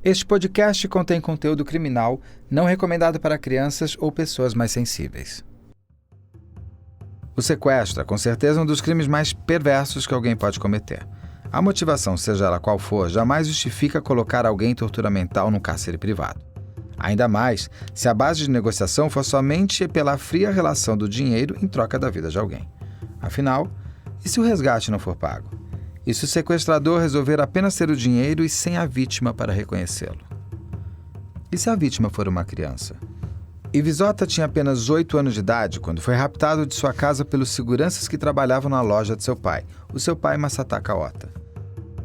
Este podcast contém conteúdo criminal não recomendado para crianças ou pessoas mais sensíveis. O sequestro é com certeza um dos crimes mais perversos que alguém pode cometer. A motivação, seja ela qual for, jamais justifica colocar alguém em tortura mental num cárcere privado. Ainda mais se a base de negociação for somente pela fria relação do dinheiro em troca da vida de alguém. Afinal, e se o resgate não for pago? E se o sequestrador resolver apenas ter o dinheiro e sem a vítima para reconhecê-lo? E se a vítima for uma criança? Ivisota tinha apenas 8 anos de idade quando foi raptado de sua casa pelos seguranças que trabalhavam na loja de seu pai, o seu pai Masataka Ota.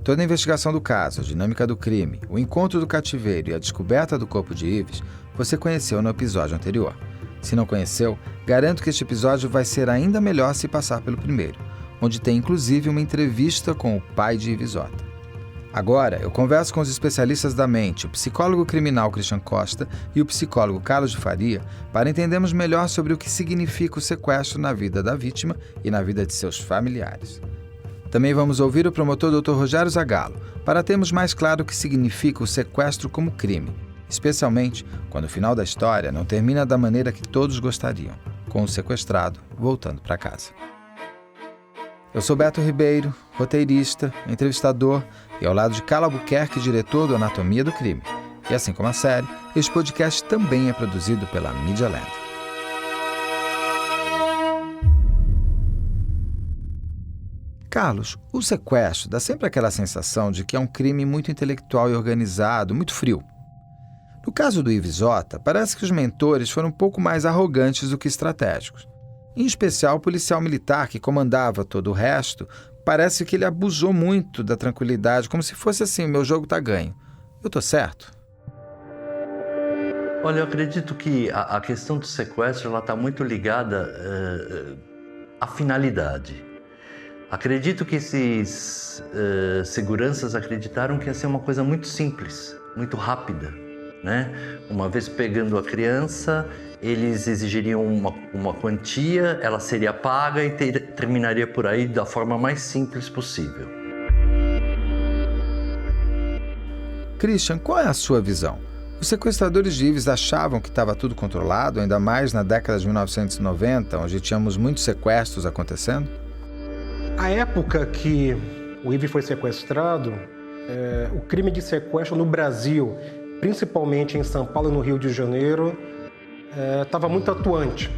Toda a investigação do caso, a dinâmica do crime, o encontro do cativeiro e a descoberta do corpo de Ives, você conheceu no episódio anterior. Se não conheceu, garanto que este episódio vai ser ainda melhor se passar pelo primeiro, onde tem inclusive uma entrevista com o pai de Ivisota. Agora, eu converso com os especialistas da mente, o psicólogo criminal Christian Costa e o psicólogo Carlos de Faria, para entendermos melhor sobre o que significa o sequestro na vida da vítima e na vida de seus familiares. Também vamos ouvir o promotor Dr. Rogério Zagallo, para termos mais claro o que significa o sequestro como crime, especialmente quando o final da história não termina da maneira que todos gostariam, com o sequestrado voltando para casa. Eu sou Beto Ribeiro, roteirista, entrevistador e ao lado de Carla Albuquerque, diretor do Anatomia do Crime. E assim como a série, este podcast também é produzido pela Media Land. Carlos, o sequestro dá sempre aquela sensação de que é um crime muito intelectual e organizado, muito frio. No caso do Ivisota, parece que os mentores foram um pouco mais arrogantes do que estratégicos. Em especial o policial militar que comandava todo o resto, parece que ele abusou muito da tranquilidade, como se fosse assim, meu jogo tá ganho. Eu tô certo? Olha, eu acredito que a questão do sequestro está muito ligada à finalidade. Acredito que esses seguranças acreditaram que ia ser uma coisa muito simples, muito rápida, né? Uma vez pegando a criança, eles exigiriam uma quantia, ela seria paga e terminaria por aí da forma mais simples possível. Christian, qual é a sua visão? Os sequestradores de Ives achavam que estava tudo controlado, ainda mais na década de 1990, onde tínhamos muitos sequestros acontecendo? A época que o Ives foi sequestrado, o crime de sequestro no Brasil, principalmente em São Paulo e no Rio de Janeiro, estava muito atuante.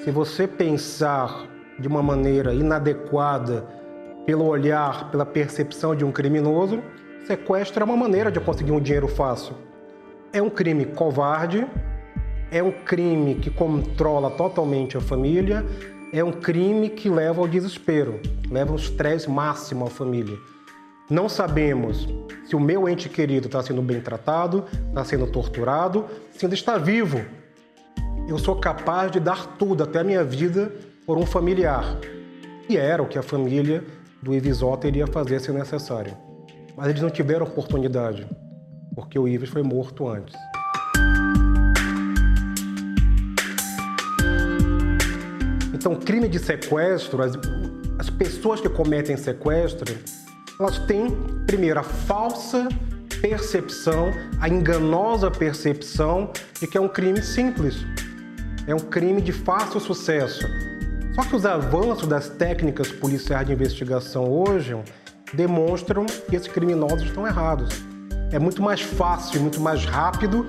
Se você pensar de uma maneira inadequada pelo olhar, pela percepção de um criminoso, sequestro é uma maneira de conseguir um dinheiro fácil. É um crime covarde, é um crime que controla totalmente a família, é um crime que leva ao desespero, leva ao estresse máximo à família. Não sabemos se o meu ente querido está sendo bem tratado, está sendo torturado, se ainda está vivo. Eu sou capaz de dar tudo, até a minha vida, por um familiar. E era o que a família do Ivisota iria fazer se necessário. Mas eles não tiveram oportunidade, porque o Ives foi morto antes. Então, crime de sequestro, as pessoas que cometem sequestro, elas têm, primeiro, a falsa percepção, a enganosa percepção de que é um crime simples. É um crime de fácil sucesso. Só que os avanços das técnicas policiais de investigação hoje demonstram que esses criminosos estão errados. É muito mais fácil, muito mais rápido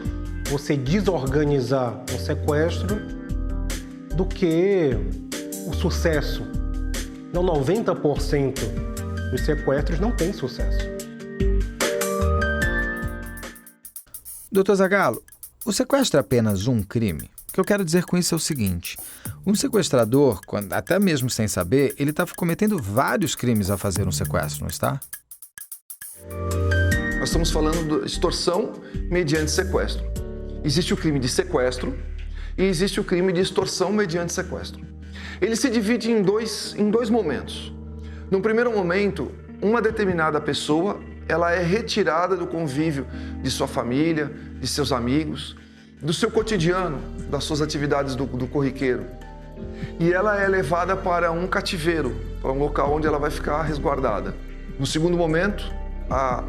você desorganizar um sequestro do que o sucesso. Então, 90% dos sequestros não têm sucesso. Dr. Zagallo, o sequestro é apenas um crime? O que eu quero dizer com isso é o seguinte: um sequestrador, até mesmo sem saber, ele está cometendo vários crimes ao fazer um sequestro, não está? Nós estamos falando de extorsão mediante sequestro. Existe o crime de sequestro e existe o crime de extorsão mediante sequestro. Ele se divide em dois momentos. No primeiro momento, uma determinada pessoa ela é retirada do convívio de sua família, de seus amigos, do seu cotidiano, das suas atividades do corriqueiro. E ela é levada para um cativeiro, para um local onde ela vai ficar resguardada. No segundo momento,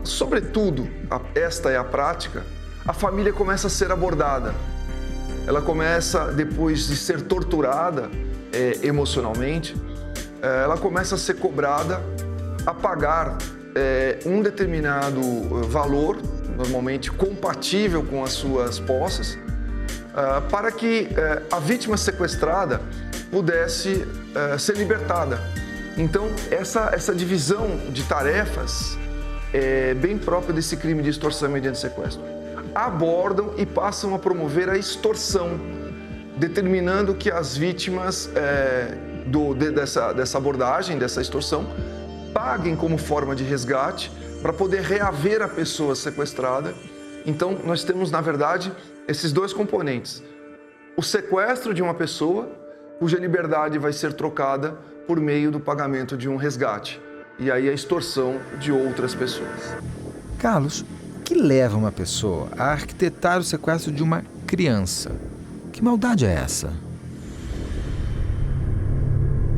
sobretudo, esta é a prática, a família começa a ser abordada. Ela começa, depois de ser torturada emocionalmente, ela começa a ser cobrada a pagar um determinado valor, normalmente compatível com as suas posses, para que a vítima sequestrada pudesse ser libertada. Então, essa divisão de tarefas é bem própria desse crime de extorsão mediante sequestro. Abordam e passam a promover a extorsão, determinando que as vítimas dessa abordagem, dessa extorsão, paguem como forma de resgate para poder reaver a pessoa sequestrada. Então, nós temos, na verdade, esses dois componentes. O sequestro de uma pessoa, cuja liberdade vai ser trocada por meio do pagamento de um resgate. E aí a extorsão de outras pessoas. Carlos, o que leva uma pessoa a arquitetar o sequestro de uma criança? Que maldade é essa?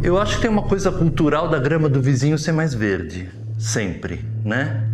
Eu acho que tem uma coisa cultural da grama do vizinho ser mais verde, sempre, né?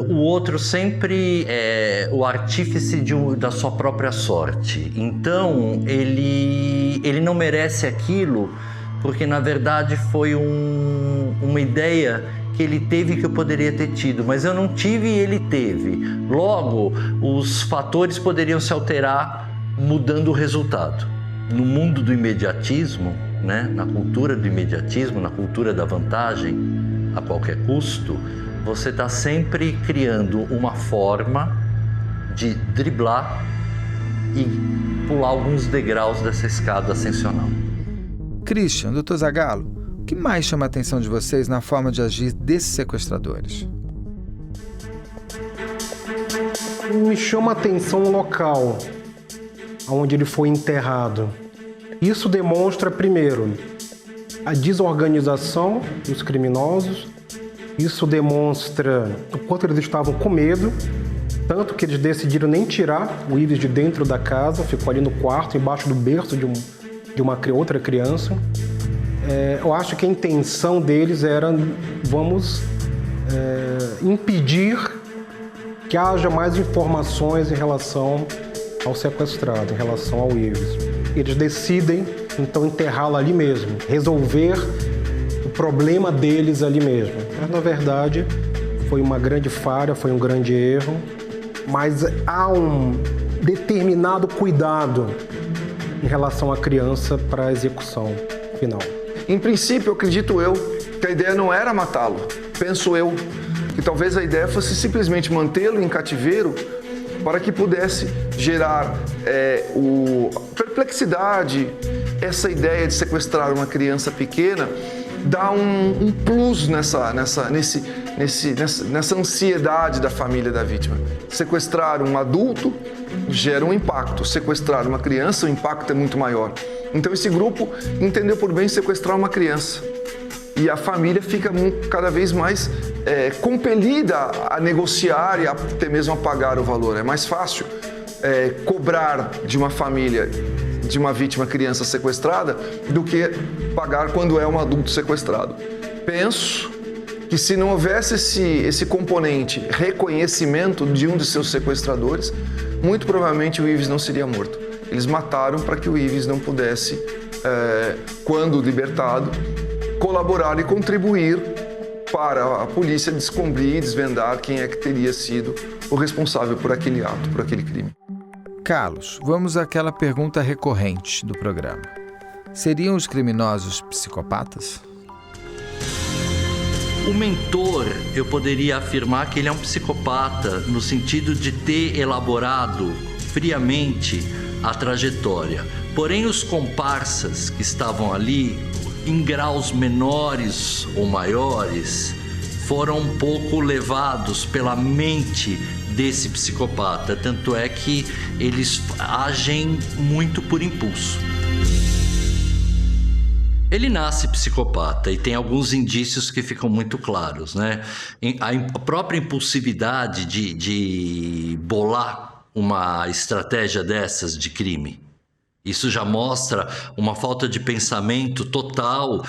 O outro sempre é o artífice da sua própria sorte. Então, ele não merece aquilo porque, na verdade, foi uma ideia que ele teve que eu poderia ter tido, mas eu não tive e ele teve. Logo, os fatores poderiam se alterar mudando o resultado. No mundo do imediatismo, né, na cultura do imediatismo, na cultura da vantagem a qualquer custo, você está sempre criando uma forma de driblar e pular alguns degraus dessa escada ascensional. Christian, Dr. Zagallo, o que mais chama a atenção de vocês na forma de agir desses sequestradores? Me chama a atenção o local onde ele foi enterrado. Isso demonstra, primeiro, a desorganização dos criminosos. Isso demonstra o quanto eles estavam com medo, tanto que eles decidiram nem tirar o Ives de dentro da casa, ficou ali no quarto, embaixo do berço de uma outra criança. Eu acho que a intenção deles era, impedir que haja mais informações em relação ao sequestrado, em relação ao Ives. Eles decidem, então, enterrá-lo ali mesmo, resolver o problema deles ali mesmo. Mas, na verdade, foi uma grande falha, foi um grande erro, mas há um determinado cuidado em relação à criança para a execução final. Em princípio, acredito eu, que a ideia não era matá-lo. Penso eu que talvez a ideia fosse simplesmente mantê-lo em cativeiro para que pudesse gerar perplexidade. Essa ideia de sequestrar uma criança pequena dá um plus nessa ansiedade da família da vítima. Sequestrar um adulto gera um impacto. Sequestrar uma criança, o impacto é muito maior. Então esse grupo entendeu por bem sequestrar uma criança. E a família fica cada vez mais compelida a negociar e até mesmo a pagar o valor. É mais fácil cobrar de uma família, de uma vítima criança sequestrada, do que pagar quando é um adulto sequestrado. Penso que se não houvesse esse componente reconhecimento de um de seus sequestradores, muito provavelmente o Ives não seria morto. Eles mataram para que o Ives não pudesse, quando libertado, colaborar e contribuir para a polícia descobrir e desvendar quem é que teria sido o responsável por aquele ato, por aquele crime. Carlos, vamos àquela pergunta recorrente do programa. Seriam os criminosos psicopatas? O mentor, eu poderia afirmar que ele é um psicopata no sentido de ter elaborado friamente a trajetória. Porém, os comparsas que estavam ali, em graus menores ou maiores, foram um pouco levados pela mente desse psicopata. Tanto é que eles agem muito por impulso. Ele nasce psicopata e tem alguns indícios que ficam muito claros, né? A própria impulsividade de bolar uma estratégia dessas de crime Isso já mostra uma falta de pensamento total,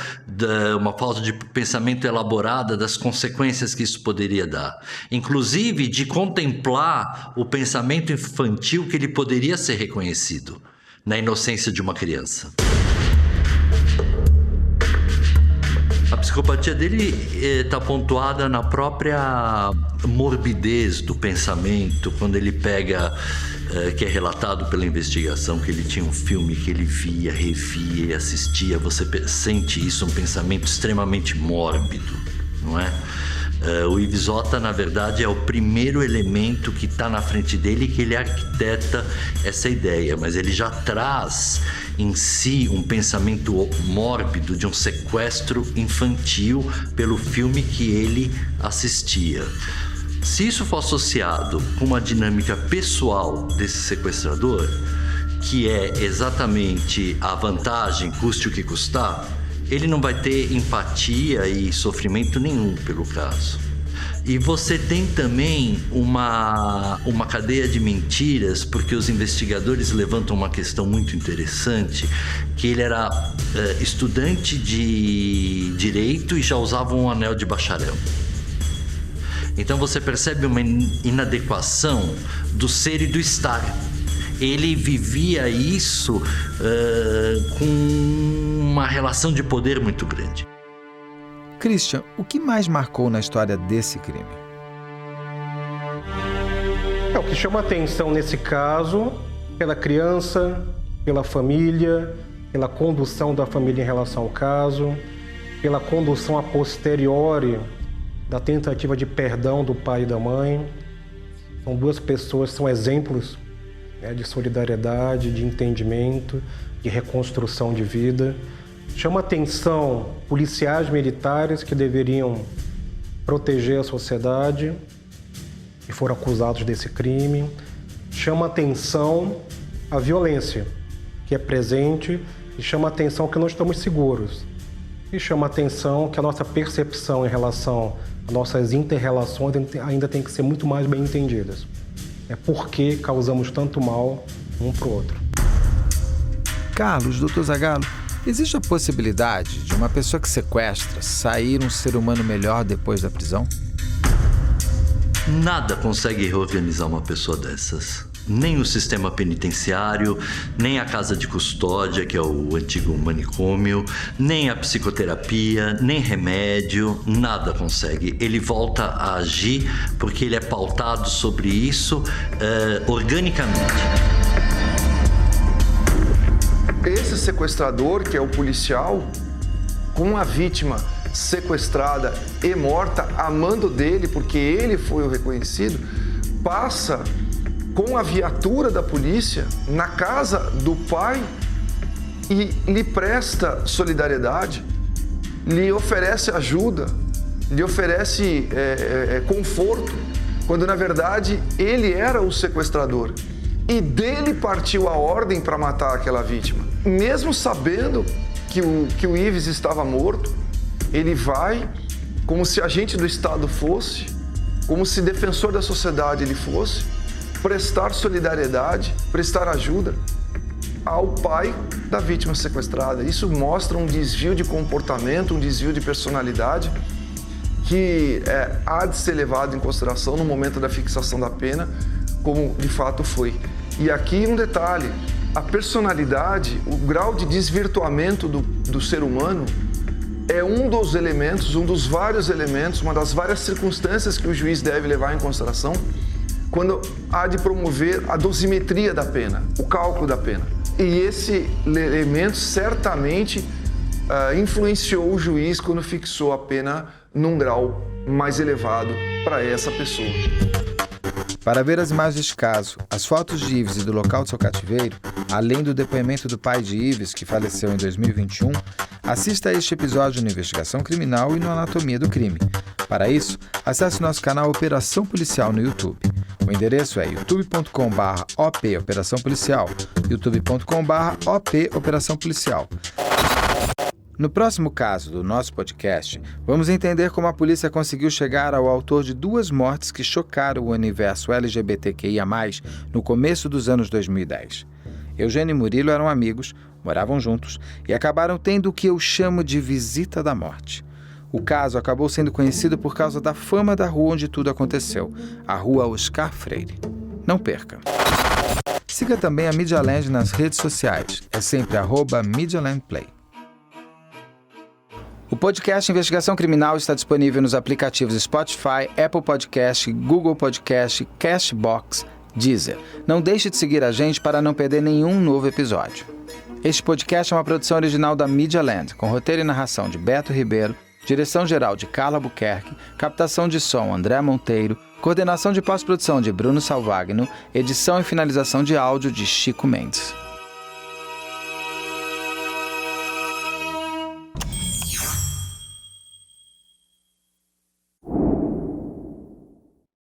uma falta de pensamento elaborada das consequências que isso poderia dar. Inclusive de contemplar o pensamento infantil que ele poderia ser reconhecido na inocência de uma criança. A psicopatia dele está pontuada na própria morbidez do pensamento, quando ele pega, que é relatado pela investigação, que ele tinha um filme que ele via, revia e assistia. Você sente isso, um pensamento extremamente mórbido, não é? O Ives Otta, na verdade, é o primeiro elemento que está na frente dele, que ele arquiteta essa ideia, mas ele já traz em si um pensamento mórbido de um sequestro infantil pelo filme que ele assistia. Se isso for associado com uma dinâmica pessoal desse sequestrador, que é exatamente a vantagem, custe o que custar, ele não vai ter empatia e sofrimento nenhum pelo caso. E você tem também uma cadeia de mentiras, porque os investigadores levantam uma questão muito interessante, que ele era estudante de direito e já usava um anel de bacharel. Então você percebe uma inadequação do ser e do estar. Ele vivia isso com uma relação de poder muito grande. Christian, o que mais marcou na história desse crime? O que chama atenção nesse caso, pela criança, pela família, pela condução da família em relação ao caso, pela condução a posteriori da tentativa de perdão do pai e da mãe. São duas pessoas, são exemplos de solidariedade, de entendimento, de reconstrução de vida. Chama atenção policiais militares que deveriam proteger a sociedade e foram acusados desse crime. Chama atenção a violência que é presente e chama atenção que não estamos seguros. E chama atenção que a nossa percepção em relação às nossas inter-relações ainda tem que ser muito mais bem entendidas. É por que causamos tanto mal um para o outro. Carlos, Dr. Zagallo, existe a possibilidade de uma pessoa que sequestra sair um ser humano melhor depois da prisão? Nada consegue reorganizar uma pessoa dessas. Nem o sistema penitenciário, nem a casa de custódia, que é o antigo manicômio, nem a psicoterapia, nem remédio, nada consegue. Ele volta a agir porque ele é pautado sobre isso organicamente. Esse sequestrador, que é o policial, com a vítima sequestrada e morta, amando dele, porque ele foi o reconhecido, passa com a viatura da polícia na casa do pai e lhe presta solidariedade, lhe oferece ajuda, lhe oferece conforto, quando na verdade ele era o sequestrador. E dele partiu a ordem para matar aquela vítima. Mesmo sabendo que o Ives estava morto, ele vai, como se agente do Estado fosse, como se defensor da sociedade ele fosse, prestar solidariedade, prestar ajuda ao pai da vítima sequestrada. Isso mostra um desvio de comportamento, um desvio de personalidade que há de ser levado em consideração no momento da fixação da pena, como de fato foi. E aqui um detalhe, a personalidade, o grau de desvirtuamento do ser humano é um dos elementos, um dos vários elementos, uma das várias circunstâncias que o juiz deve levar em consideração quando há de promover a dosimetria da pena, o cálculo da pena. E esse elemento certamente influenciou o juiz quando fixou a pena num grau mais elevado para essa pessoa. Para ver as imagens deste caso, as fotos de Ives e do local de seu cativeiro, além do depoimento do pai de Ives, que faleceu em 2021, assista a este episódio no Investigação Criminal e no Anatomia do Crime. Para isso, acesse nosso canal Operação Policial no YouTube. O endereço é youtube.com/op Operação Policial, youtube.com/op Operação Policial. No próximo caso do nosso podcast, vamos entender como a polícia conseguiu chegar ao autor de 2 mortes que chocaram o universo LGBTQIA+, no começo dos anos 2010. Eugênio e Murilo eram amigos, moravam juntos e acabaram tendo o que eu chamo de visita da morte. O caso acabou sendo conhecido por causa da fama da rua onde tudo aconteceu, a Rua Oscar Freire. Não perca! Siga também a Media Land nas redes sociais. É sempre @MedialandPlay. O podcast Investigação Criminal está disponível nos aplicativos Spotify, Apple Podcast, Google Podcast, Castbox, Deezer. Não deixe de seguir a gente para não perder nenhum novo episódio. Este podcast é uma produção original da Media Land, com roteiro e narração de Beto Ribeiro, direção-geral de Carla Albuquerque, captação de som André Monteiro, coordenação de pós-produção de Bruno Salvagno, edição e finalização de áudio de Chico Mendes.